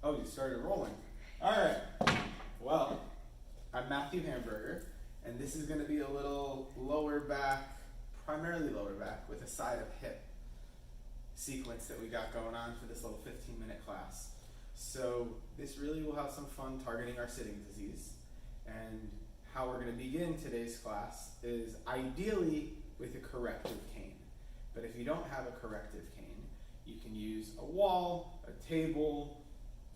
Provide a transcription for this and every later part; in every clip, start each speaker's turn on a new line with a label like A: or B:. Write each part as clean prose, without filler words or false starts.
A: Oh, you started rolling. All right. Well, I'm Matthew Hamburger, and this is going to be a little lower back, primarily lower back, with a side of hip sequence that we got going on for this little 15-minute class. So this really will have some fun targeting our sitting disease. And how we're going to begin today's class is ideally with a corrective cane. But if you don't have a corrective cane, you can use a wall, a table,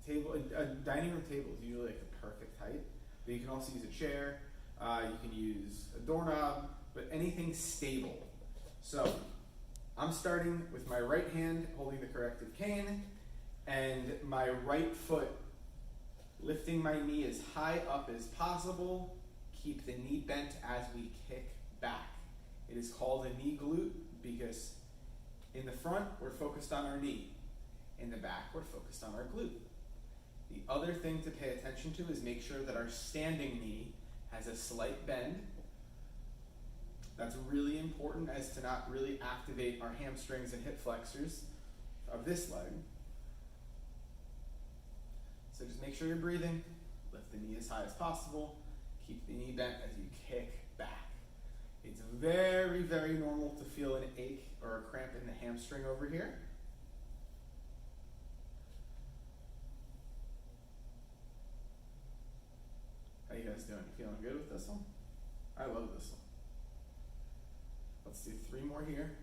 A: a dining room table is usually like the perfect height. But you can also use a chair, you can use a doorknob, but anything stable. So I'm starting with my right hand holding the corrective cane and my right foot lifting my knee as high up as possible. Keep the knee bent as we kick back. It is called a knee glute because in the front we're focused on our knee. In the back we're focused on our glute. The other thing to pay attention to is make sure that our standing knee has a slight bend. That's really important as to not really activate our hamstrings and hip flexors of this leg. So just make sure you're breathing, lift the knee as high as possible, keep the knee bent as you kick back. It's very, very normal to feel an ache or a cramp in the hamstring over here. How you guys doing? Feeling good with this one? I love this one. Let's do 3 more here.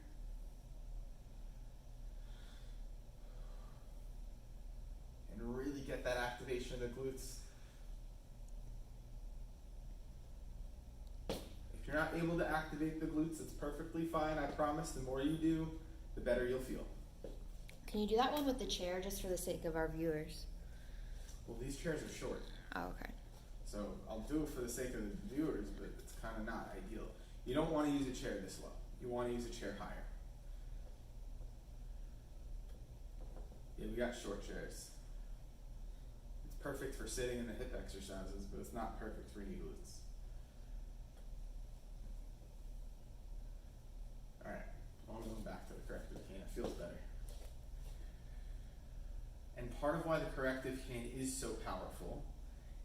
A: And really get that activation of the glutes. If you're not able to activate the glutes, it's perfectly fine. I promise the more you do, the better you'll feel.
B: Can you do that one with the chair just for the sake of our viewers?
A: Well, these chairs are short.
B: Oh, okay.
A: So I'll do it for the sake of the viewers, but it's kind of not ideal. You don't want to use a chair this low. You want to use a chair higher. Yeah, we got short chairs. It's perfect for sitting in the hip exercises, but it's not perfect for knee glutes. All right, I'm going back to the corrective cane. It feels better. And part of why the corrective cane is so powerful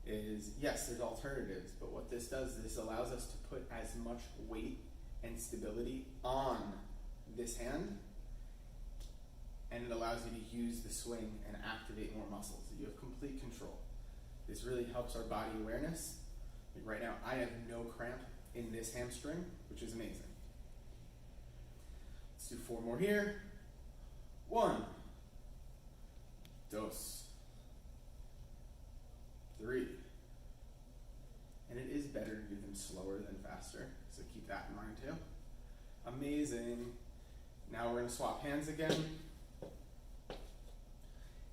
A: is, yes, there's alternatives, but what this does is this allows us to put as much weight and stability on this hand, and it allows you to use the swing and activate more muscles. You have complete control. This really helps our body awareness. Like right now, I have no cramp in this hamstring, which is amazing. Let's do 4 more here. 1, 2, 3. And it is better to do them slower than faster, so keep that in mind too. Amazing. Now we're going to swap hands again.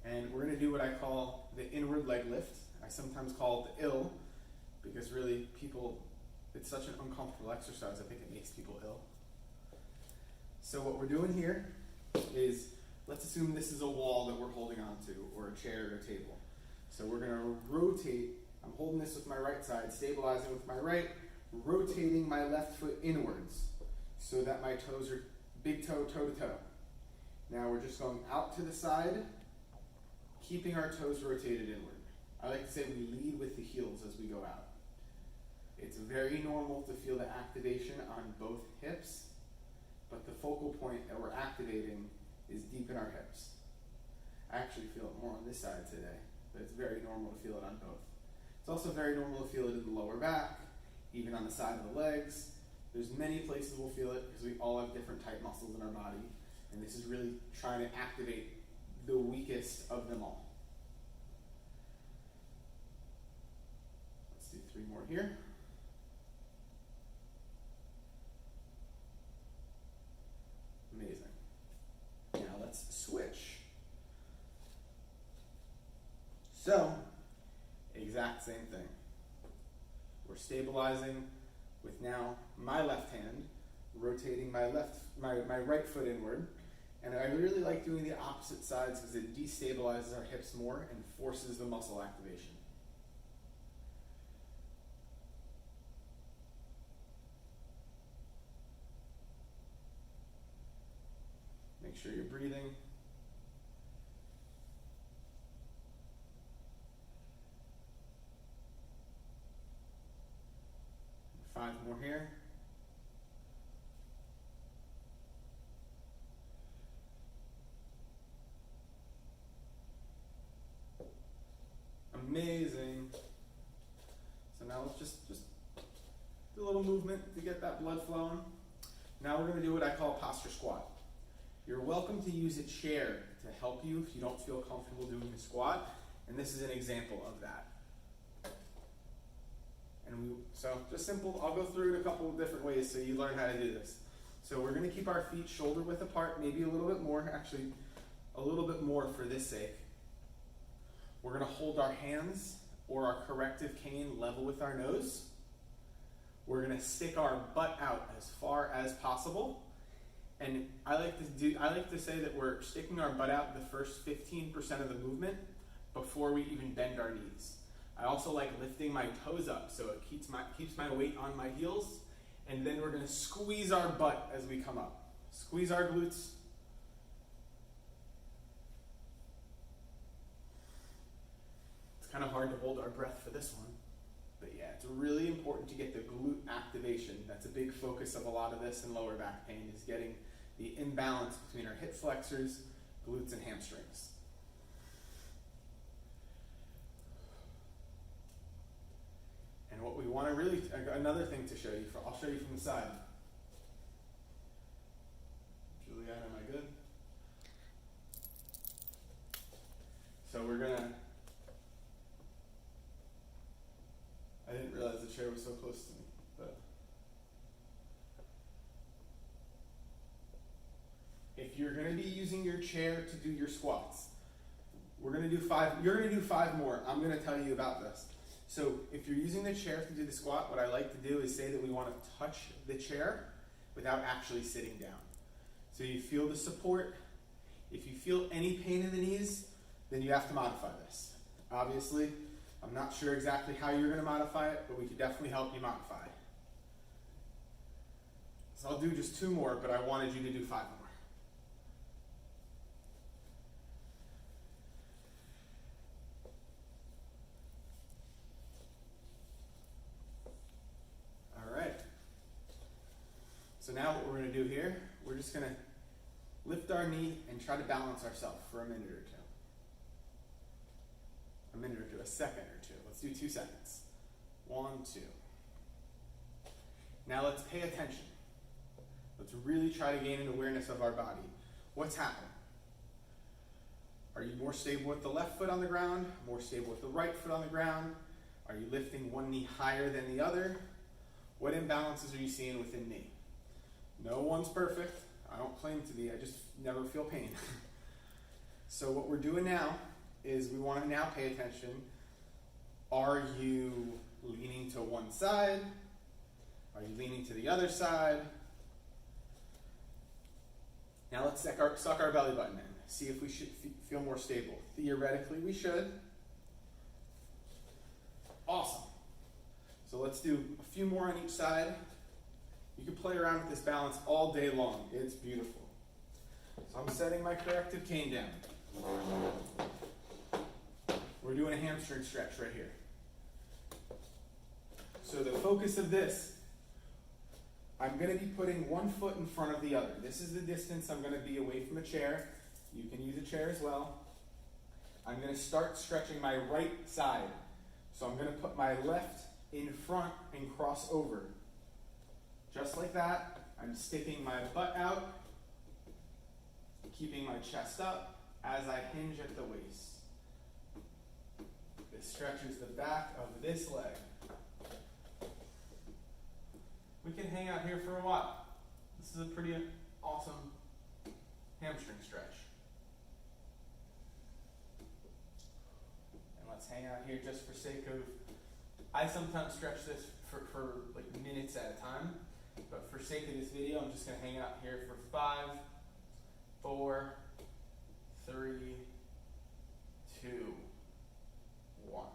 A: And we're going to do what I call the inward leg lift. I sometimes call it the ill, because really it's such an uncomfortable exercise, I think it makes people ill. So what we're doing here is, let's assume this is a wall that we're holding on to, or a chair or a table. So we're going to rotate. I'm holding this with my right side, stabilizing with my right, rotating my left foot inwards so that my toes are big toe, toe to toe. Now we're just going out to the side, keeping our toes rotated inward. I like to say we lead with the heels as we go out. It's very normal to feel the activation on both hips, but the focal point that we're activating is deep in our hips. I actually feel it more on this side today, but it's very normal to feel it on both. It's also very normal to feel it in the lower back, even on the side of the legs. There's many places we'll feel it because we all have different type muscles in our body, and this is really trying to activate the weakest of them all. Let's do 3 more here. Amazing. Now let's switch. So, exact same thing. We're stabilizing with now my left hand, rotating my right foot inward. And I really like doing the opposite sides because it destabilizes our hips more and forces the muscle activation. Make sure you're breathing. here. Amazing. So now let's just do a little movement to get that blood flowing. Now we're going to do what I call a posture squat. You're welcome to use a chair to help you if you don't feel comfortable doing a squat, and this is an example of that. So just simple, I'll go through it a couple of different ways so you learn how to do this. So we're going to keep our feet shoulder width apart, maybe a little bit more, actually a little bit more for this sake. We're going to hold our hands or our corrective cane level with our nose. We're going to stick our butt out as far as possible. And I like to say that we're sticking our butt out the first 15% of the movement before we even bend our knees. I also like lifting my toes up so it keeps my weight on my heels. And then we're going to squeeze our butt as we come up. Squeeze our glutes. It's kind of hard to hold our breath for this one. But yeah, it's really important to get the glute activation. That's a big focus of a lot of this in lower back pain, is getting the imbalance between our hip flexors, glutes, and hamstrings. And what we want to really, another thing to show you, I'll show you from the side. Juliet, am I good? So we're gonna, I didn't realize the chair was so close to me, but if you're going to be using your chair to do your squats, we're going to do 5, you're going to do 5 more. I'm going to tell you about this. So if you're using the chair to do the squat, what I like to do is say that we want to touch the chair without actually sitting down. So you feel the support. If you feel any pain in the knees, then you have to modify this. Obviously, I'm not sure exactly how you're going to modify it, but we could definitely help you modify. So I'll do just 2 more, but I wanted you to do 5 more. All right. So now what we're going to do here, we're just going to lift our knee and try to balance ourselves for a minute or 2. A minute or 2, a second or 2. Let's do 2 seconds. 1, 2. Now let's pay attention. Let's really try to gain an awareness of our body. What's happening? Are you more stable with the left foot on the ground? More stable with the right foot on the ground? Are you lifting one knee higher than the other? What imbalances are you seeing within knee? No one's perfect. I don't claim to be. I just never feel pain. So what we're doing now is we want to now pay attention. Are you leaning to one side? Are you leaning to the other side? Now let's suck our belly button in. See if we should feel more stable. Theoretically, we should. Awesome. So let's do a few more on each side. You can play around with this balance all day long. It's beautiful. So I'm setting my corrective cane down. We're doing a hamstring stretch right here. So the focus of this, I'm going to be putting one foot in front of the other. This is the distance I'm going to be away from a chair. You can use a chair as well. I'm going to start stretching my right side. So I'm going to put my left in front and cross over. Just like that. I'm sticking my butt out, keeping my chest up as I hinge at the waist. This stretches the back of this leg. We can hang out here for a while. This is a pretty awesome hamstring stretch. And let's hang out here just for sake of, I sometimes stretch this for like minutes at a time, but for sake of this video, I'm just going to hang out here for 5, 4, 3, 2, 1.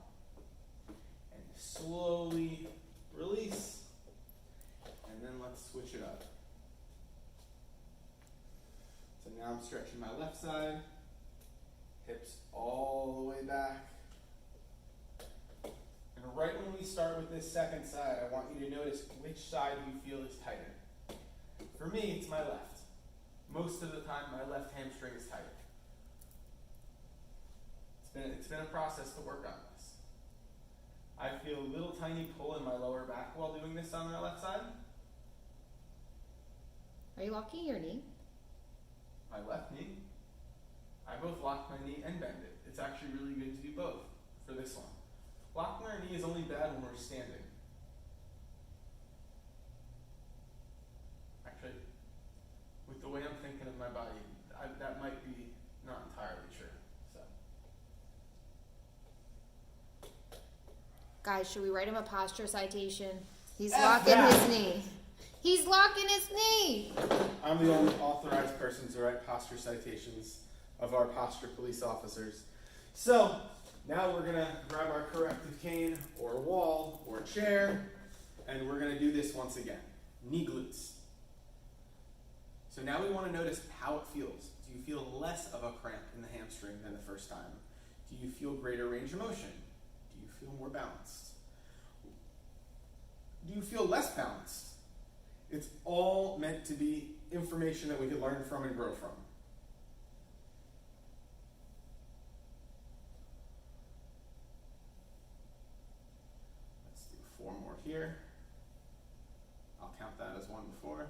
A: And slowly release. And then let's switch it up. So now I'm stretching my left side, hips all the way back. And right when we start with this second side, I want you to notice which side you feel is tighter. For me, it's my left. Most of the time, my left hamstring is tighter. It's been a process to work on this. I feel a little tiny pull in my lower back while doing this on my left side.
B: Are you locking your knee?
A: My left knee. I both lock my knee and bend it. It's actually really good to do both for this one. Locking our knee is only bad when we're standing. Actually, with the way I'm thinking of my body, that might be not entirely true. So,
B: Guys, should we write him a posture citation? He's
A: F
B: locking
A: that.
B: his knee. He's locking his knee.
A: I'm the only authorized person to write posture citations of our posture police officers. So, now we're gonna grab our corrective cane or wall or chair, and we're gonna do this once again. Knee glutes. So now we wanna notice how it feels. Do you feel less of a cramp in the hamstring than the first time? Do you feel greater range of motion? Do you feel more balanced? Do you feel less balanced? It's all meant to be information that we can learn from and grow from. Let's do 4 more here. I'll count that as 1 before.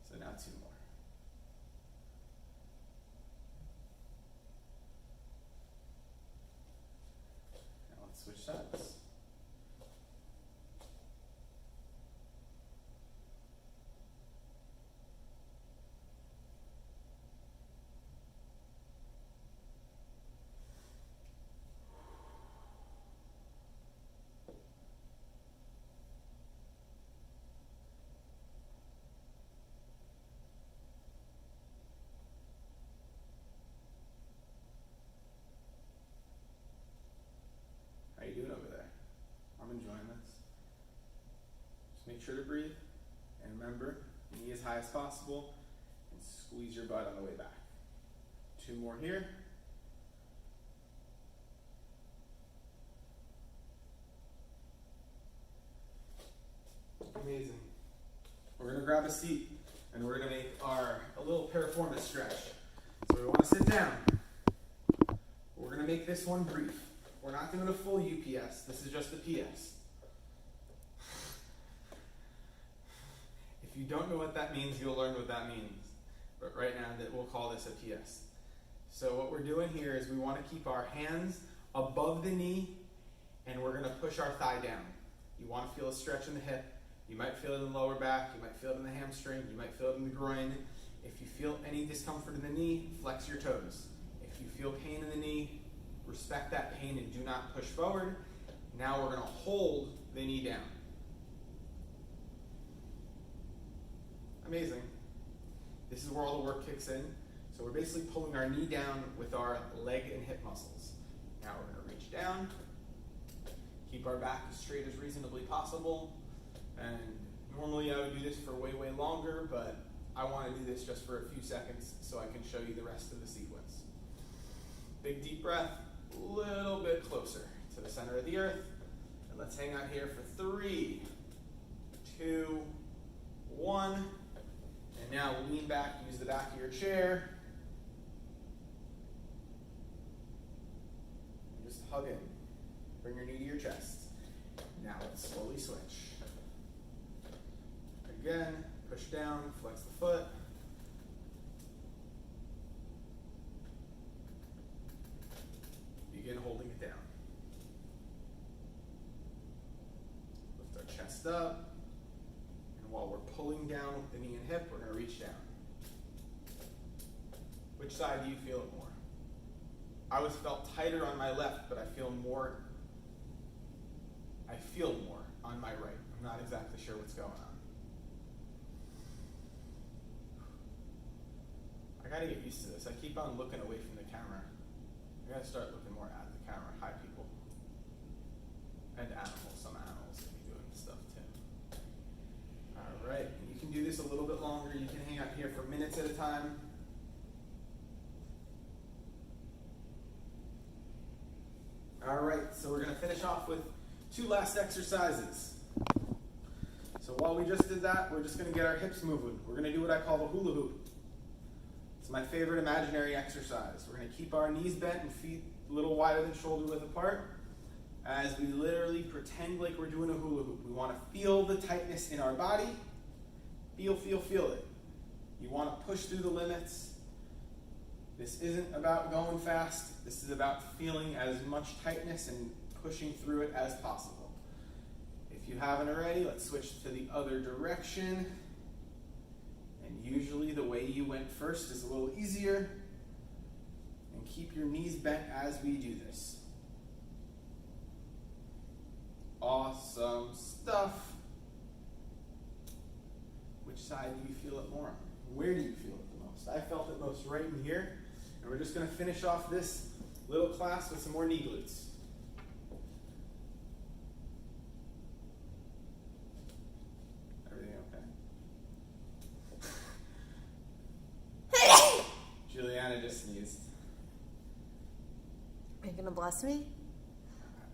A: So now 2 more. Now let's switch sides. How you doing over there? I'm enjoying this. Just make sure to breathe, and remember, knee as high as possible, and squeeze your butt on the way back. 2 more here. Amazing. We're gonna grab a seat, and we're gonna make a little piriformis stretch. So we wanna sit down. We're gonna make this one brief. We're not doing a full UPS. This is just a PS. If you don't know what that means, you'll learn what that means. But right now, we'll call this a PS. So what we're doing here is we want to keep our hands above the knee, and we're going to push our thigh down. You want to feel a stretch in the hip. You might feel it in the lower back. You might feel it in the hamstring. You might feel it in the groin. If you feel any discomfort in the knee, flex your toes. If you feel pain in the knee, respect that pain and do not push forward. Now we're going to hold the knee down. Amazing. This is where all the work kicks in. So we're basically pulling our knee down with our leg and hip muscles. Now we're going to reach down, keep our back as straight as reasonably possible. And normally I would do this for way, way longer, but I want to do this just for a few seconds so I can show you the rest of the sequence. Big deep breath. Little bit closer to the center of the earth. And let's hang out here for 3, 2, 1. And now lean back, use the back of your chair. And just hug in. Bring your knee to your chest. Now let's slowly switch. Again, push down, flex the foot. Begin holding it down. Lift our chest up. And while we're pulling down with the knee and hip, we're going to reach down. Which side do you feel it more? I always felt tighter on my left, but I feel more on my right. I'm not exactly sure what's going on. I gotta get used to this. I keep on looking away from the camera. I gotta start looking more at the camera. Hi, people. And animals. Some animals can be doing this stuff too. All right. You can do this a little bit longer. You can hang out here for minutes at a time. All right. So we're gonna finish off with 2 last exercises. So while we just did that, we're just going to get our hips moving. We're going to do what I call the hula hoop. It's my favorite imaginary exercise. We're going to keep our knees bent and feet a little wider than shoulder width apart as we literally pretend like we're doing a hula hoop. We want to feel the tightness in our body. Feel it. You want to push through the limits. This isn't about going fast. This is about feeling as much tightness and pushing through it as possible. If you haven't already, let's switch to the other direction. And usually the way you went first is a little easier. And keep your knees bent as we do this. Awesome stuff. Which side do you feel it more on? Where do you feel it the most? I felt it most right in here. And we're just going to finish off this little class with some more knee glutes. Everything okay? Juliana just sneezed.
B: Are you gonna bless me?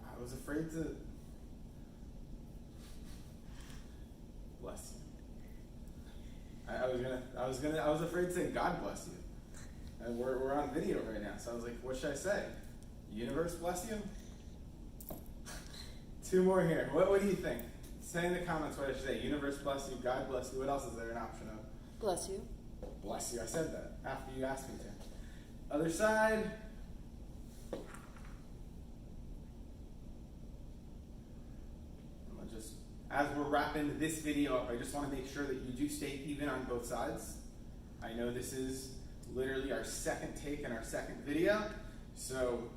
A: I was afraid to bless you. I was afraid to say God bless you. And we're on video right now, so I was like, what should I say? Universe bless you? 2 more here. What do you think? Say in the comments what I should say. Universe bless you, God bless you. What else is there an option of?
B: Bless you.
A: Bless you. I said that after you asked me to. Other side. As we're wrapping this video up, I just want to make sure that you do stay even on both sides. I know this is literally our second take and our second video, so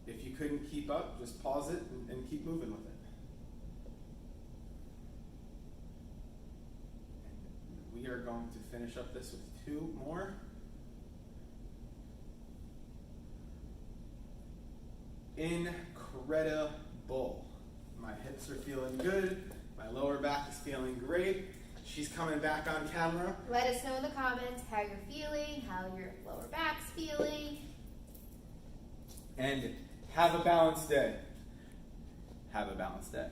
A: if you couldn't keep up, just pause it and keep moving with it. And we are going to finish up this with 2 more. Incredible. My hips are feeling good. My lower back is feeling great. She's coming back on camera.
C: Let us know in the comments how you're feeling, how your lower back's feeling.
A: And have a balanced day. Have a balanced day.